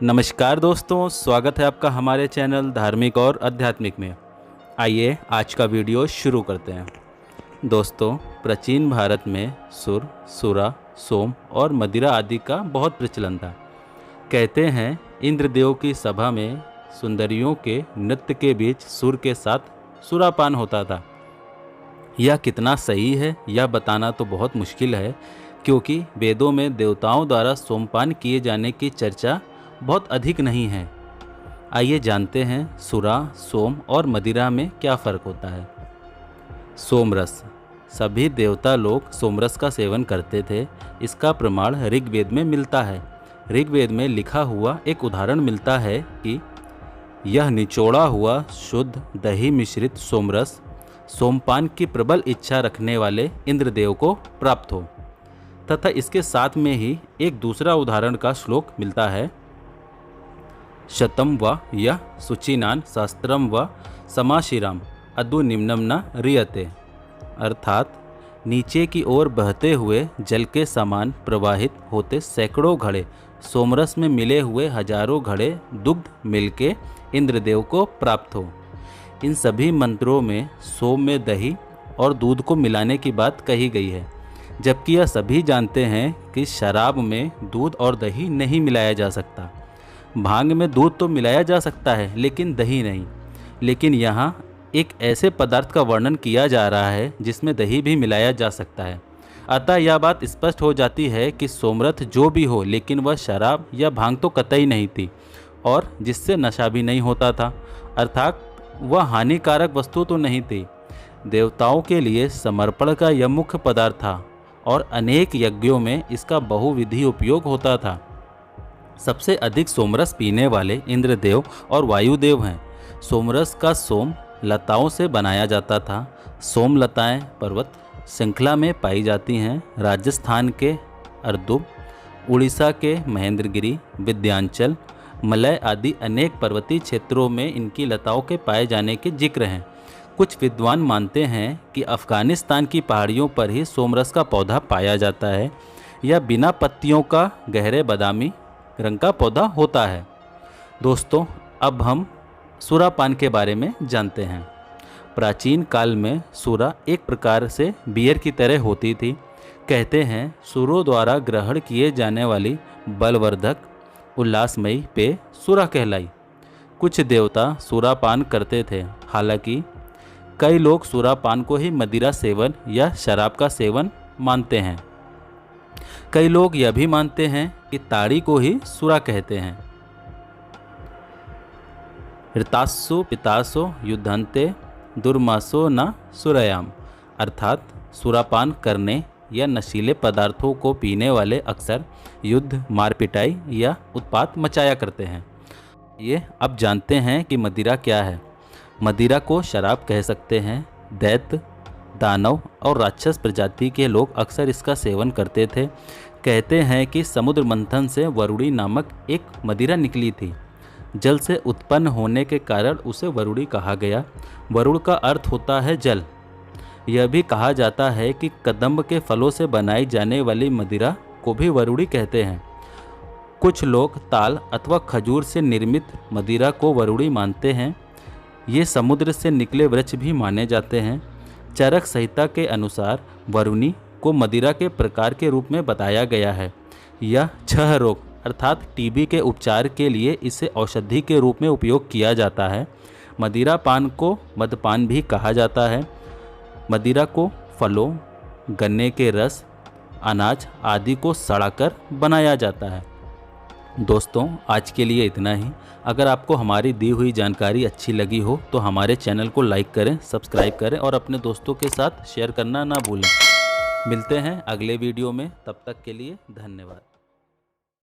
नमस्कार दोस्तों, स्वागत है आपका हमारे चैनल धार्मिक और आध्यात्मिक में। आइए आज का वीडियो शुरू करते हैं। दोस्तों, प्राचीन भारत में सुर, सुरा, सोम और मदिरा आदि का बहुत प्रचलन था। कहते हैं इंद्रदेव की सभा में सुंदरियों के नृत्य के बीच सुर के साथ सुरापान होता था। यह कितना सही है यह बताना तो बहुत मुश्किल है, क्योंकि वेदों में देवताओं द्वारा सोमपान किए जाने की चर्चा बहुत अधिक नहीं है। आइए जानते हैं सुरा, सोम और मदिरा में क्या फ़र्क होता है। सोमरस। सभी देवता लोग सोमरस का सेवन करते थे। इसका प्रमाण ऋग्वेद में मिलता है। ऋग्वेद में लिखा हुआ एक उदाहरण मिलता है कि यह निचोड़ा हुआ शुद्ध दही मिश्रित सोमरस सोमपान की प्रबल इच्छा रखने वाले इंद्रदेव को प्राप्त हो। तथा इसके साथ में ही एक दूसरा उदाहरण का श्लोक मिलता है, शतम व यह शुचिनान शास्त्रम व समाशिराम अदु निम्नम न रियते, अर्थात नीचे की ओर बहते हुए जल के समान प्रवाहित होते सैकड़ों घड़े सोमरस में मिले हुए हजारों घड़े दुग्ध मिलके इंद्रदेव को प्राप्त हो। इन सभी मंत्रों में सोम में दही और दूध को मिलाने की बात कही गई है, जबकि यह सभी जानते हैं कि शराब में दूध और दही नहीं मिलाया जा सकता। भांग में दूध तो मिलाया जा सकता है लेकिन दही नहीं। लेकिन यहाँ एक ऐसे पदार्थ का वर्णन किया जा रहा है जिसमें दही भी मिलाया जा सकता है। अतः यह बात स्पष्ट हो जाती है कि सोमरथ जो भी हो, लेकिन वह शराब या भांग तो कतई नहीं थी और जिससे नशा भी नहीं होता था, अर्थात वह हानिकारक वस्तु तो नहीं थी। देवताओं के लिए समर्पण का यह मुख्य पदार्थ था और अनेक यज्ञों में इसका बहुविधि उपयोग होता था। सबसे अधिक सोमरस पीने वाले इंद्रदेव और वायुदेव हैं। सोमरस का सोम लताओं से बनाया जाता था। सोम लताएं पर्वत श्रृंखला में पाई जाती हैं। राजस्थान के अर्दुब, उड़ीसा के महेंद्रगिरी, विंध्याचल, मलय आदि अनेक पर्वतीय क्षेत्रों में इनकी लताओं के पाए जाने के जिक्र हैं। कुछ विद्वान मानते हैं कि अफ़गानिस्तान की पहाड़ियों पर ही सोमरस का पौधा पाया जाता है। यह बिना पत्तियों का गहरे बादामी रंग का पौधा होता है। दोस्तों, अब हम सुरापान के बारे में जानते हैं। प्राचीन काल में सुरा एक प्रकार से बियर की तरह होती थी। कहते हैं सुरों द्वारा ग्रहण किए जाने वाली बलवर्धक उल्लासमयी पेय सुरा कहलाई। कुछ देवता सुरापान करते थे। हालांकि कई लोग सुरापान को ही मदिरा सेवन या शराब का सेवन मानते हैं। कई लोग यह भी मानते हैं कि ताड़ी को ही सुरा कहते हैं। ऋतासु पितासो युद्धन्ते दुर्मासो न सुरयाम, अर्थात सुरापान करने या नशीले पदार्थों को पीने वाले अक्सर युद्ध, मारपिटाई या उत्पात मचाया करते हैं। ये अब जानते हैं कि मदिरा क्या है। मदिरा को शराब कह सकते हैं। दैत्य, दानव और राक्षस प्रजाति के लोग अक्सर इसका सेवन करते थे। कहते हैं कि समुद्र मंथन से वरुणी नामक एक मदिरा निकली थी। जल से उत्पन्न होने के कारण उसे वरुणी कहा गया। वरुण का अर्थ होता है जल। यह भी कहा जाता है कि कदम्ब के फलों से बनाई जाने वाली मदिरा को भी वरुणी कहते हैं। कुछ लोग ताल अथवा खजूर से निर्मित मदिरा को वरुणी मानते हैं। ये समुद्र से निकले वृक्ष भी माने जाते हैं। चरक संहिता के अनुसार वरुणी को मदिरा के प्रकार के रूप में बताया गया है। यह छह रोग अर्थात टीबी के उपचार के लिए इसे औषधि के रूप में उपयोग किया जाता है। मदिरा पान को मदपान भी कहा जाता है। मदिरा को फलों, गन्ने के रस, अनाज आदि को सड़ाकर बनाया जाता है। दोस्तों, आज के लिए इतना ही। अगर आपको हमारी दी हुई जानकारी अच्छी लगी हो तो हमारे चैनल को लाइक करें, सब्सक्राइब करें और अपने दोस्तों के साथ शेयर करना ना भूलें। मिलते हैं अगले वीडियो में, तब तक के लिए धन्यवाद।